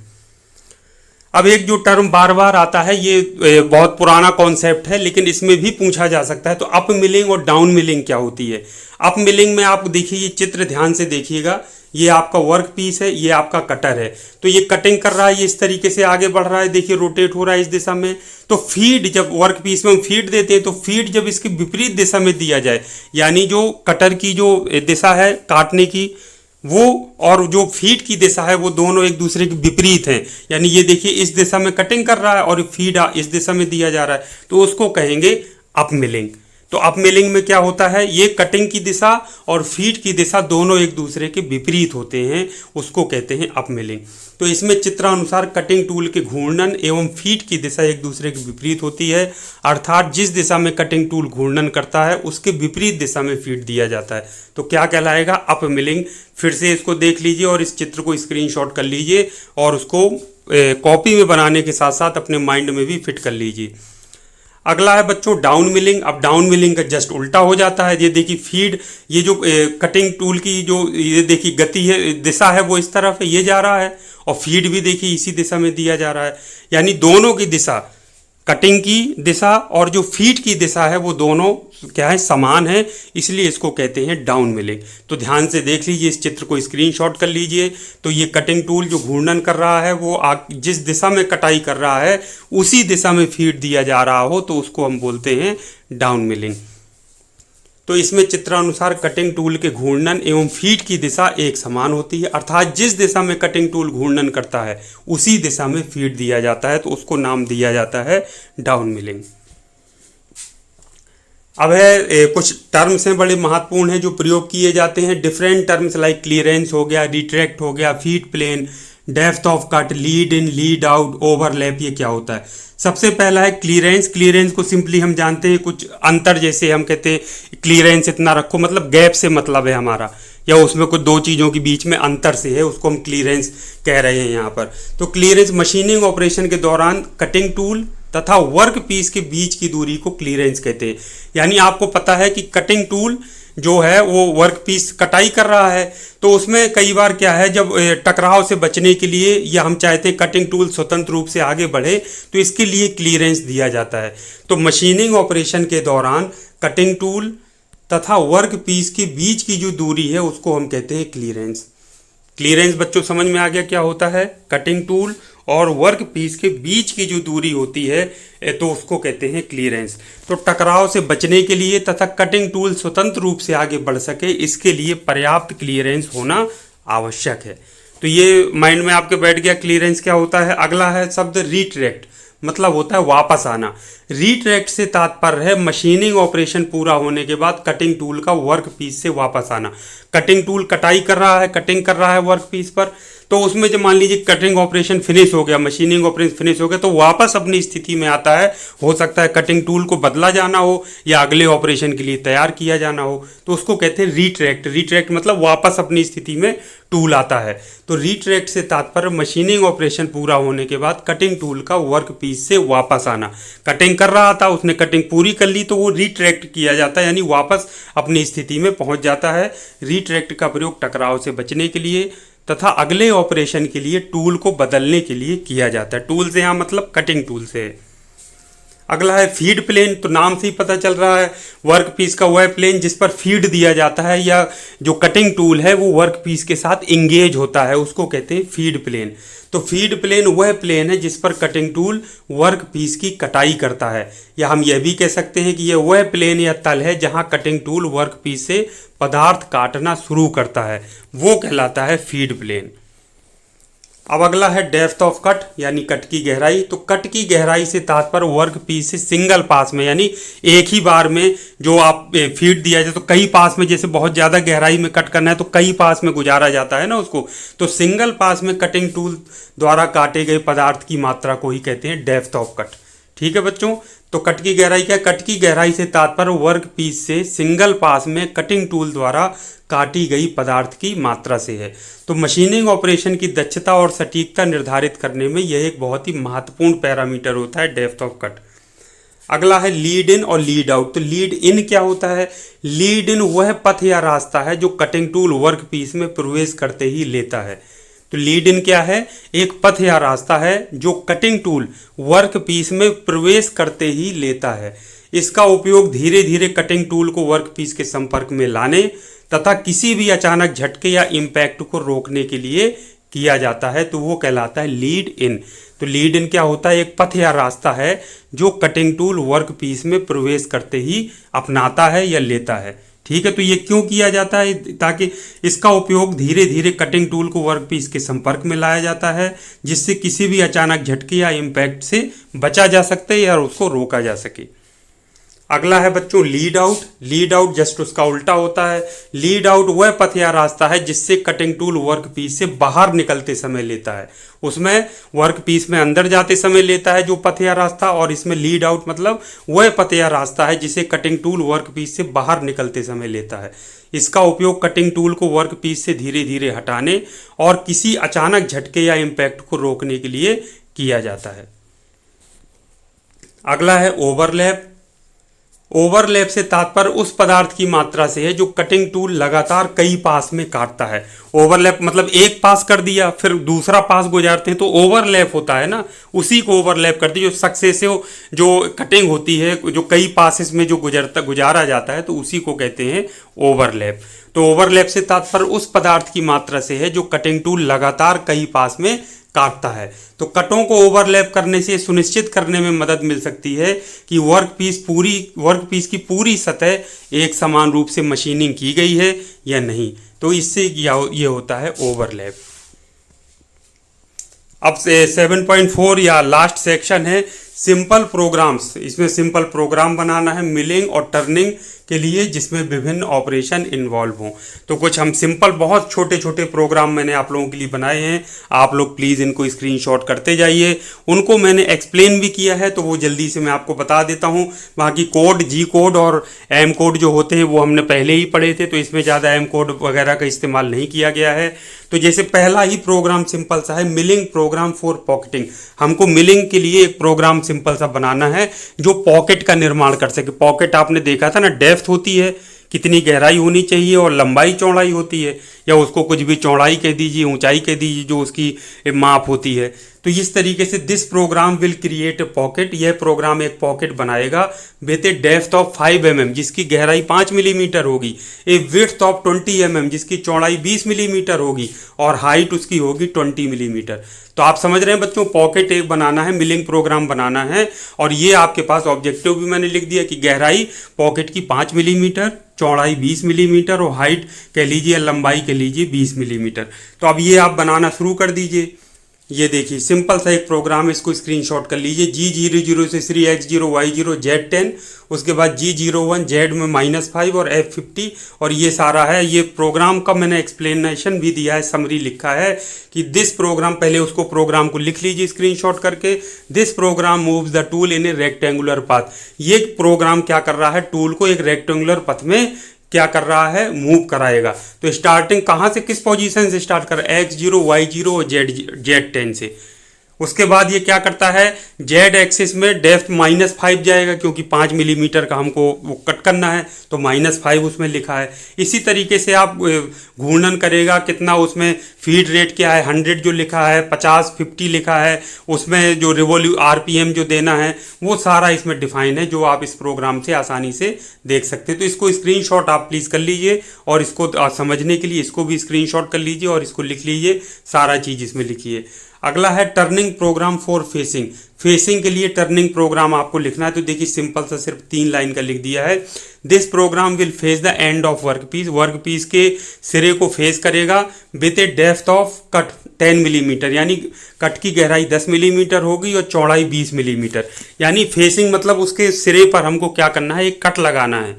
अब एक जो टर्म बार बार आता है, ये बहुत पुराना कॉन्सेप्ट है लेकिन इसमें भी पूछा जा सकता है। तो अप मिलिंग और डाउन मिलिंग क्या होती है। अप मिलिंग में आप देखिए, ये चित्र ध्यान से देखिएगा, ये आपका वर्क पीस है, ये आपका कटर है, तो ये कटिंग कर रहा है, ये इस तरीके से आगे बढ़ रहा है, देखिए रोटेट हो रहा है इस दिशा में। तो फीड जब वर्क पीस में हम फीड देते हैं तो फीड जब इसकी विपरीत दिशा में दिया जाए, यानी जो कटर की जो दिशा है काटने की वो और जो फीड की दिशा है वो दोनों एक दूसरे के विपरीत हैं, यानी ये देखिए इस दिशा में कटिंग कर रहा है और फीड इस दिशा में दिया जा रहा है, तो उसको कहेंगे अप मिलिंग। तो अप मिलिंग में क्या होता है, ये कटिंग की दिशा और फीड की दिशा दोनों एक दूसरे के विपरीत होते हैं, उसको कहते हैं अप मिलिंग। तो इसमें चित्रानुसार कटिंग टूल के घूर्णन एवं फीड की दिशा एक दूसरे के विपरीत होती है, अर्थात जिस दिशा में कटिंग टूल घूर्णन करता है उसके विपरीत दिशा में फीड दिया जाता है, तो क्या कहलाएगा, अप मिलिंग। फिर से इसको देख लीजिए और इस चित्र को स्क्रीनशॉट कर लीजिए और उसको कॉपी में बनाने के साथ साथ अपने माइंड में भी फिट कर लीजिए। अगला है बच्चों डाउन मिलिंग। अब डाउन मिलिंग का जस्ट उल्टा हो जाता है। ये देखिए फीड, ये जो कटिंग टूल की जो ये देखिए गति है, दिशा है वो इस तरफ है, ये जा रहा है, और फीड भी देखिए इसी दिशा में दिया जा रहा है, यानी दोनों की दिशा, कटिंग की दिशा और जो फीड की दिशा है वो दोनों क्या है, समान है, इसलिए इसको कहते हैं डाउन मिलिंग। तो ध्यान से देख लीजिए, इस चित्र को स्क्रीनशॉट कर लीजिए। तो ये कटिंग टूल जो घूर्णन कर रहा है वो जिस दिशा में कटाई कर रहा है उसी दिशा में फीड दिया जा रहा हो तो उसको हम बोलते हैं डाउन मिलिंग। तो इसमें चित्रानुसार कटिंग टूल के घूर्णन एवं फीड की दिशा एक समान होती है, अर्थात जिस दिशा में कटिंग टूल घूर्णन करता है उसी दिशा में फीड दिया जाता है, तो उसको नाम दिया जाता है डाउन मिलिंग। अब है कुछ टर्म्स हैं बड़े महत्वपूर्ण हैं जो प्रयोग किए जाते हैं। डिफरेंट टर्म्स लाइक क्लियरेंस हो गया, रिट्रैक्ट हो गया, feed plane, depth of cut, lead in, lead out, overlap, ये क्या होता है। सबसे पहला है क्लियरेंस। क्लियरेंस को सिंपली हम जानते हैं कुछ अंतर, जैसे हम कहते हैं क्लियरेंस इतना रखो, मतलब गैप से मतलब है हमारा या उसमें कुछ दो चीज़ों के बीच में अंतर से है, उसको हम क्लीयरेंस कह रहे हैं यहाँ पर। तो क्लीयरेंस मशीनिंग ऑपरेशन के दौरान कटिंग टूल तथा वर्क पीस के बीच की दूरी को क्लीयरेंस कहते हैं। यानी आपको पता है कि कटिंग टूल जो है वो वर्क पीस कटाई कर रहा है, तो उसमें कई बार क्या है, जब टकराव से बचने के लिए या हम चाहते हैं कटिंग टूल स्वतंत्र रूप से आगे बढ़े, तो इसके लिए क्लीयरेंस दिया जाता है। तो मशीनिंग ऑपरेशन के दौरान कटिंग टूल तथा वर्क पीस के बीच की जो दूरी है उसको हम कहते हैं क्लीयरेंस। क्लीयरेंस बच्चों समझ में आ गया क्या होता है? कटिंग टूल और वर्क पीस के बीच की जो दूरी होती है तो उसको कहते हैं क्लीयरेंस। तो टकराव से बचने के लिए तथा कटिंग टूल स्वतंत्र रूप से आगे बढ़ सके, इसके लिए पर्याप्त क्लीयरेंस होना आवश्यक है। तो ये माइंड में आपके बैठ गया क्लीयरेंस क्या होता है। अगला है शब्द रिट्रैक्ट, मतलब होता है वापस आना। रिट्रैक्ट से तात्पर्य है मशीनिंग ऑपरेशन पूरा होने के बाद कटिंग टूल का वर्क पीस से वापस आना। कटिंग टूल कटाई कर रहा है, कटिंग कर रहा है वर्क पीस पर, तो उसमें जब मान लीजिए कटिंग ऑपरेशन फिनिश हो गया, मशीनिंग ऑपरेशन फिनिश हो गया, तो वापस अपनी स्थिति में आता है। हो सकता है कटिंग टूल को बदला जाना हो या अगले ऑपरेशन के लिए तैयार किया जाना हो, तो उसको कहते हैं रिट्रैक्ट। रिट्रैक्ट मतलब वापस अपनी स्थिति में टूल आता है। तो रिट्रैक्ट से तात्पर्य मशीनिंग ऑपरेशन पूरा होने के बाद कटिंग टूल का वर्क पीस से वापस आना। कटिंग कर रहा था, उसने कटिंग पूरी कर ली, तो वो रिट्रैक्ट किया जाता है, यानी वापस अपनी स्थिति में पहुंच जाता है। रिट्रैक्ट का प्रयोग टकराव से बचने के लिए तथा अगले ऑपरेशन के लिए टूल को बदलने के लिए किया जाता है। टूल से यहाँ मतलब कटिंग टूल से। अगला है फीड प्लेन। तो नाम से ही पता चल रहा है वर्क पीस का वह प्लेन जिस पर फीड दिया जाता है, या जो कटिंग टूल है वो वर्क पीस के साथ इंगेज होता है, उसको कहते हैं फीड प्लेन। तो फीड प्लेन वह प्लेन है जिस पर कटिंग टूल वर्क पीस की कटाई करता है, या हम यह भी कह सकते हैं कि यह वह प्लेन या तल है जहां कटिंग टूल वर्क पीस से पदार्थ काटना शुरू करता है, वो कहलाता है फीड प्लेन। अब अगला है डेप्थ ऑफ कट, यानी कट की गहराई। तो कट की गहराई से तात्पर्य वर्क पीस से सिंगल पास में, यानी एक ही बार में जो आप फीड दिया जाए, तो कई पास में, जैसे बहुत ज़्यादा गहराई में कट करना है तो कई पास में गुजारा जाता है ना उसको, तो सिंगल पास में कटिंग टूल द्वारा काटे गए पदार्थ की मात्रा को ही कहते हैं डेप्थ ऑफ कट। ठीक है बच्चों, तो कट की गहराई क्या? कट की गहराई से तात्पर्य वर्क पीस से सिंगल पास में कटिंग टूल द्वारा काटी गई पदार्थ की मात्रा से है। तो मशीनिंग ऑपरेशन की दक्षता और सटीकता निर्धारित करने में यह एक बहुत ही महत्वपूर्ण पैरामीटर होता है, डेप्थ ऑफ कट। अगला है लीड इन और लीड आउट। तो लीड इन क्या होता है? लीड इन वह पथ या रास्ता है जो कटिंग टूल वर्क पीस में प्रवेश करते ही लेता है। तो लीड इन क्या है? एक पथ या रास्ता है जो कटिंग टूल वर्क पीस में प्रवेश करते ही लेता है। इसका उपयोग धीरे धीरे कटिंग टूल को वर्क पीस के संपर्क में लाने तथा किसी भी अचानक झटके या इम्पैक्ट को रोकने के लिए किया जाता है, तो वो कहलाता है लीड इन। तो लीड इन क्या होता है? एक पथ या रास्ता है जो कटिंग टूल वर्क पीस में प्रवेश करते ही अपनाता है या लेता है। ठीक है, तो ये क्यों किया जाता है? ताकि इसका उपयोग धीरे धीरे कटिंग टूल को वर्क पीस के संपर्क में लाया जाता है, जिससे किसी भी अचानक झटके या इम्पैक्ट से बचा जा सकता है या उसको रोका जा सके। अगला है बच्चों lead out. Lead out just उसका उल्टा होता है। लीड आउट वह पथ या रास्ता है जिससे कटिंग टूल वर्क पीस से बाहर निकलते समय लेता है। उसमें वर्क पीस में अंदर जाते समय लेता है जो पथ या रास्ता, और इसमें लीड आउट मतलब वह पथ या रास्ता है जिसे कटिंग टूल वर्क पीस से बाहर निकलते समय लेता है। इसका उपयोग कटिंग टूल को वर्क पीस से धीरे धीरे हटाने और किसी अचानक झटके या इम्पैक्ट को रोकने के लिए किया जाता है। अगला है ओवरलैप। ओवरलैप से तात्पर्य उस पदार्थ की मात्रा से है जो कटिंग टूल लगातार कई पास में काटता है। ओवरलैप मतलब एक पास कर दिया फिर दूसरा पास गुजारते हैं तो ओवरलैप होता है ना, उसी को ओवरलैप करती है। जो सक्सेसिव जो कटिंग होती है, जो कई पासेस में जो गुजारा जाता है, तो उसी को कहते हैं ओवरलैप। तो ओवरलैप से तात्पर्य उस पदार्थ की मात्रा से है जो कटिंग टूल लगातार कई पास में काटता है। तो कटों को ओवरलैप करने से सुनिश्चित करने में मदद मिल सकती है कि वर्क पीस की पूरी सतह एक समान रूप से मशीनिंग की गई है या नहीं। तो इससे ये होता है ओवरलैप। अब 7.4 या लास्ट सेक्शन है सिंपल प्रोग्राम्स, इसमें सिंपल प्रोग्राम बनाना है मिलिंग और टर्निंग के लिए जिसमें विभिन्न ऑपरेशन इन्वॉल्व हों। तो कुछ हम सिंपल बहुत छोटे छोटे प्रोग्राम मैंने आप लोगों के लिए बनाए हैं, आप लोग प्लीज़ इनको स्क्रीनशॉट करते जाइए। उनको मैंने एक्सप्लेन भी किया है तो वो जल्दी से मैं आपको बता देता हूँ। बाकी कोड, जी कोड और एम कोड जो होते हैं वो हमने पहले ही पढ़े थे, तो इसमें ज़्यादा एम कोड वगैरह का इस्तेमाल नहीं किया गया है। तो जैसे पहला ही प्रोग्राम सिंपल सा है, मिलिंग प्रोग्राम फॉर पॉकेटिंग। हमको मिलिंग के लिए एक प्रोग्राम सिंपल सा बनाना है जो पॉकेट का निर्माण कर सके। पॉकेट आपने देखा था ना, डेप्थ होती है, कितनी गहराई होनी चाहिए, और लंबाई चौड़ाई होती है, या उसको कुछ भी चौड़ाई कह दीजिए, ऊंचाई कह दीजिए, जो उसकी माप होती है। तो इस तरीके से this program will create a pocket, यह प्रोग्राम एक पॉकेट बनाएगा with a depth of 5 mm जिसकी गहराई 5 मिलीमीटर होगी, ए विड्थ ऑफ 20 mm जिसकी चौड़ाई 20 मिलीमीटर होगी, और हाइट उसकी होगी 20 मिलीमीटर। तो आप समझ रहे हैं बच्चों, पॉकेट एक बनाना है, मिलिंग प्रोग्राम बनाना है, और ये आपके पास ऑब्जेक्टिव भी मैंने लिख दिया कि गहराई पॉकेट की 5 मिलीमीटर, चौड़ाई 20 मिलीमीटर और हाइट कह लीजिए, लंबाई कह लीजिए 20 मिलीमीटर। तो अब ये आप बनाना शुरू कर दीजिए। ये देखिए सिंपल सा एक प्रोग्राम है, इसको स्क्रीनशॉट कर लीजिए। G00 से 3X0 Y0 Z10, उसके बाद G01 Z में -5 और F50, और ये सारा है। ये प्रोग्राम का मैंने एक्सप्लेनेशन भी दिया है, समरी लिखा है कि दिस प्रोग्राम, पहले उसको प्रोग्राम को लिख लीजिए स्क्रीनशॉट करके। This program moves the tool in a rectangular path. ये प्रोग्राम क्या कर रहा है, टूल को एक रेक्टेंगुलर पथ में क्या कर रहा है, मूव कराएगा। तो स्टार्टिंग कहाँ से, किस पोजीशन से स्टार्ट कर रहा है, X0 Y0 और Z10 से। उसके बाद ये क्या करता है, जेड एक्सिस में डेप्थ -5 जाएगा, क्योंकि 5 मिलीमीटर का हमको वो कट करना है, तो -5 उसमें लिखा है। इसी तरीके से आप घूर्णन करेगा, कितना उसमें फीड रेट क्या है, 100 जो लिखा है, 50 50 लिखा है, उसमें जो RPM जो देना है वो सारा इसमें डिफाइन है, जो आप इस प्रोग्राम से आसानी से देख सकते हैं। तो इसको स्क्रीनशॉट आप प्लीज़ कर लीजिए, और इसको समझने के लिए इसको भी स्क्रीनशॉट कर लीजिए और इसको लिख लीजिए, सारा चीज़ इसमें लिखिए। अगला है turning program for facing. Facing के लिए टर्निंग प्रोग्राम आपको लिखना है। तो देखिए सिंपल सा सिर्फ 3 लाइन का लिख दिया है। This program will face the end of workpiece. Workpiece के सिरे को फेस करेगा with a depth of cut 10 millimetre, यानी कट की गहराई 10 मिलीमीटर होगी और चौड़ाई 20 मिलीमीटर। यानी फेसिंग मतलब उसके सिरे पर हमको क्या करना है, एक कट लगाना है,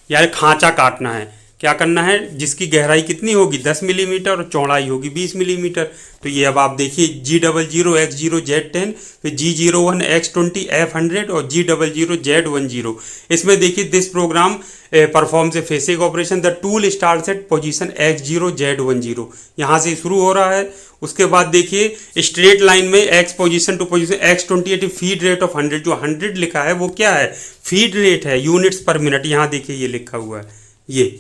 यानी खांचा काटना है। क्या करना है, जिसकी गहराई कितनी होगी 10 मिलीमीटर और चौड़ाई होगी 20 मिलीमीटर। तो ये अब आप देखिए G00 X0 Z10, फिर G01 X20 F100 और G00 Z10। इसमें देखिए this program performs a facing operation, the tool starts at position X0 Z10, यहाँ से शुरू हो रहा है। उसके बाद देखिए स्ट्रेट लाइन में X position to position X20 feed rate of 100, जो 100 लिखा है वो क्या है, फीड रेट है, यूनिट्स पर मिनट। यहाँ देखिए ये लिखा हुआ है, ये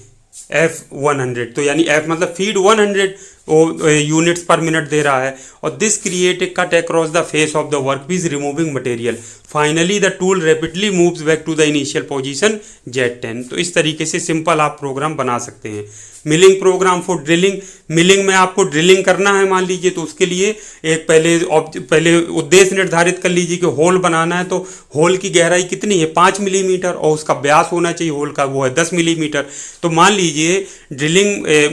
F100, तो यानी F मतलब फीड 100 यूनिट्स पर मिनट दे रहा है। और this create a cut across the face of the workpiece removing material. Finally the tool rapidly moves back to the initial position Z10। तो इस तरीके से सिंपल आप प्रोग्राम बना सकते हैं। Milling program for drilling. Milling में आपको ड्रिलिंग करना है मान लीजिए, तो उसके लिए एक पहले उद्देश्य निर्धारित कर लीजिए कि होल बनाना है। तो होल की गहराई कितनी है, 5 मिलीमीटर, और उसका व्यास होना चाहिए होल का, वो है 10 मिलीमीटर। तो मान लीजिए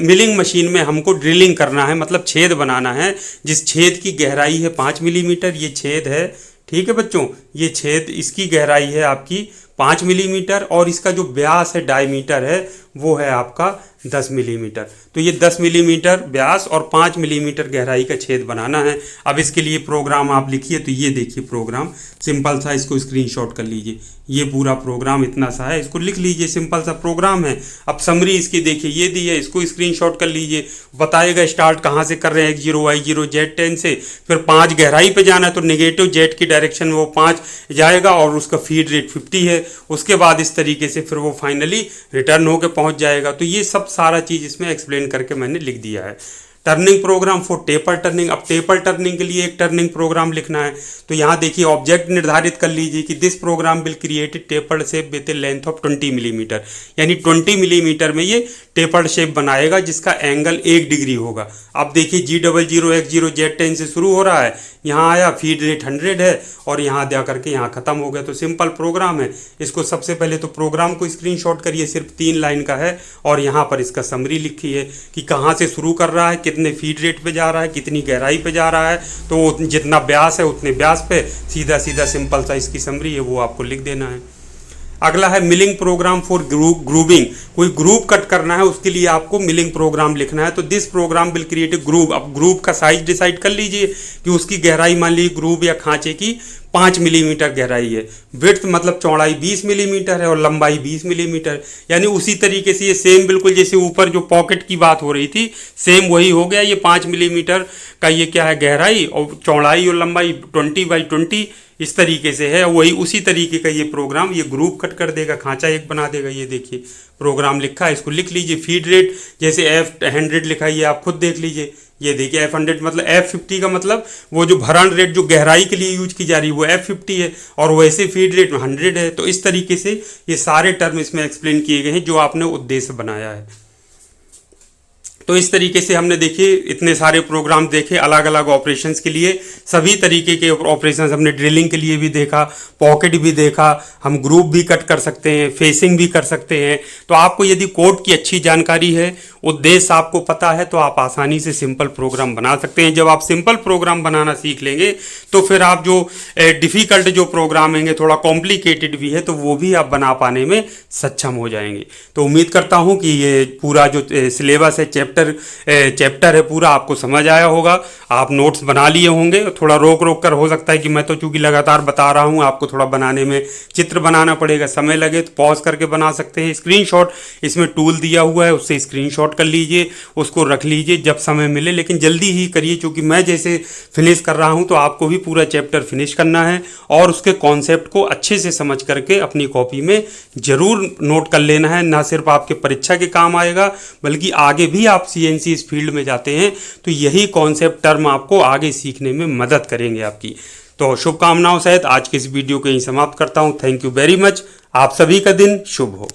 मिलिंग मशीन में हमको ड्रिलिंग करना है, मतलब छेद बनाना है, जिस छेद की गहराई है 5 मिलीमीटर। ये छेद है, ठीक है बच्चों, ये छेद, इसकी गहराई है आपकी 5 मिलीमीटर, और इसका जो व्यास है, डायमीटर है, वो है आपका 10 मिलीमीटर। तो ये 10 मिलीमीटर व्यास और 5 मिलीमीटर गहराई का छेद बनाना है। अब इसके लिए प्रोग्राम आप लिखिए। तो ये देखिए प्रोग्राम सिंपल सा, इसको स्क्रीनशॉट कर लीजिए। ये पूरा प्रोग्राम इतना सा है, इसको लिख लीजिए, सिंपल सा प्रोग्राम है। अब समरी इसकी देखिए, ये दी है, इसको स्क्रीनशॉट कर लीजिए। बताएगा स्टार्ट कहाँ से कर रहे हैं, X0 Y0 Z10 से, फिर 5 गहराई पे जाना है, तो नेगेटिव जेड की डायरेक्शन में वो 5 जाएगा, और उसका फीड रेट 50 है। उसके बाद इस तरीके से फिर वो फाइनली रिटर्न होकर पहुंच जाएगा। तो ये सब सारा चीज़ इसमें एक्सप्लेन करके मैंने लिख दिया है। Turning program for taper turning. अब टेपर टर्निंग के लिए एक टर्निंग प्रोग्राम लिखना है। तो यहाँ देखिए ऑब्जेक्ट निर्धारित कर लीजिए कि this program will create tapered shape with a length of 20 millimetre, यानी 20 मिलीमीटर में ये टेपर्ड शेप बनाएगा जिसका एंगल 1 डिग्री होगा। अब देखिए G00 X0 Z10 से शुरू हो रहा है, यहाँ आया, फीड रेट 100 है, और यहाँ जा करके यहाँ ख़त्म हो गया। तो सिंपल प्रोग्राम है। इसको सबसे पहले तो प्रोग्राम को स्क्रीनशॉट करिए, सिर्फ 3 लाइन का है, और यहाँ पर इसका समरी लिखी है कि कहाँ से शुरू कर रहा है, कितने फीड रेट पे जा रहा है, कितनी गहराई पे जा रहा है, तो वो जितना व्यास है उतने व्यास पे सीधा सीधा सिंपल सा इसकी समरी है वो आपको लिख देना है। अगला है मिलिंग प्रोग्राम फॉर ग्रूविंग। कोई ग्रूव कट करना है उसके लिए आपको मिलिंग प्रोग्राम लिखना है। तो this program will create a groove. अब ग्रूव का साइज डिसाइड कर लीजिए कि उसकी गहराई मान लीजिए ग्रूव या खांचे की 5 मिलीमीटर गहराई है, विड्थ मतलब चौड़ाई 20 मिलीमीटर है और लंबाई 20 मिलीमीटर। यानी उसी तरीके से ये सेम बिल्कुल जैसे ऊपर जो पॉकेट की बात हो रही थी सेम वही हो गया। ये 5 मिलीमीटर का ये क्या है गहराई और चौड़ाई और लंबाई 20x20 इस तरीके से है। वही उसी तरीके का ये प्रोग्राम ये ग्रुप कट कर देगा, खांचा एक बना देगा। ये देखिए प्रोग्राम लिखा है, इसको लिख लीजिए। फीड रेट जैसे F100 लिखा है ये आप खुद देख लीजिए। ये देखिए F100 मतलब F50 का मतलब वो जो भरण रेट जो गहराई के लिए यूज की जा रही है वो F50 है और वैसे फीड रेट 100 है। तो इस तरीके से ये सारे टर्म इसमें एक्सप्लेन किए गए हैं जो आपने उद्देश्य बनाया है। तो इस तरीके से हमने देखिए इतने सारे प्रोग्राम देखे अलग अलग ऑपरेशंस के लिए। सभी तरीके के ऑपरेशंस हमने ड्रिलिंग के लिए भी देखा, पॉकेट भी देखा, हम ग्रुप भी कट कर सकते हैं, फेसिंग भी कर सकते हैं। तो आपको यदि कोड की अच्छी जानकारी है, उद्देश्य आपको पता है, तो आप आसानी से सिंपल प्रोग्राम बना सकते हैं। जब आप सिंपल प्रोग्राम बनाना सीख लेंगे तो फिर आप जो डिफ़िकल्ट जो प्रोग्राम हैं थोड़ा कॉम्प्लिकेटेड भी है तो वो भी आप बना पाने में सक्षम हो जाएंगे। तो उम्मीद करता हूँ कि ये पूरा जो सिलेबस है चैप्टर है पूरा आपको समझ आया होगा। आप नोट्स बना लिए होंगे, थोड़ा रोक रोक कर हो सकता है कि मैं तो चूंकि लगातार बता रहा हूँ आपको थोड़ा बनाने में चित्र बनाना पड़ेगा, समय लगे तो पॉज करके बना सकते हैं। स्क्रीनशॉट इसमें टूल दिया हुआ है, उससे स्क्रीनशॉट कर लीजिए, उसको रख लीजिए जब समय मिले, लेकिन जल्दी ही करिए क्योंकि मैं जैसे फिनिश कर रहा हूँ तो आपको भी पूरा चैप्टर फिनिश करना है और उसके कॉन्सेप्ट को अच्छे से समझ करके अपनी कॉपी में जरूर नोट कर लेना है। ना सिर्फ आपके परीक्षा के काम आएगा बल्कि आगे भी आप सीएनसी इस फील्ड में जाते हैं तो यही कॉन्सेप्ट टर्म आपको आगे सीखने में मदद करेंगे आपकी। तो शुभकामनाओं सहित आज के इस वीडियो को यहीं समाप्त करता हूं। Thank you very much. आप सभी का दिन शुभ हो।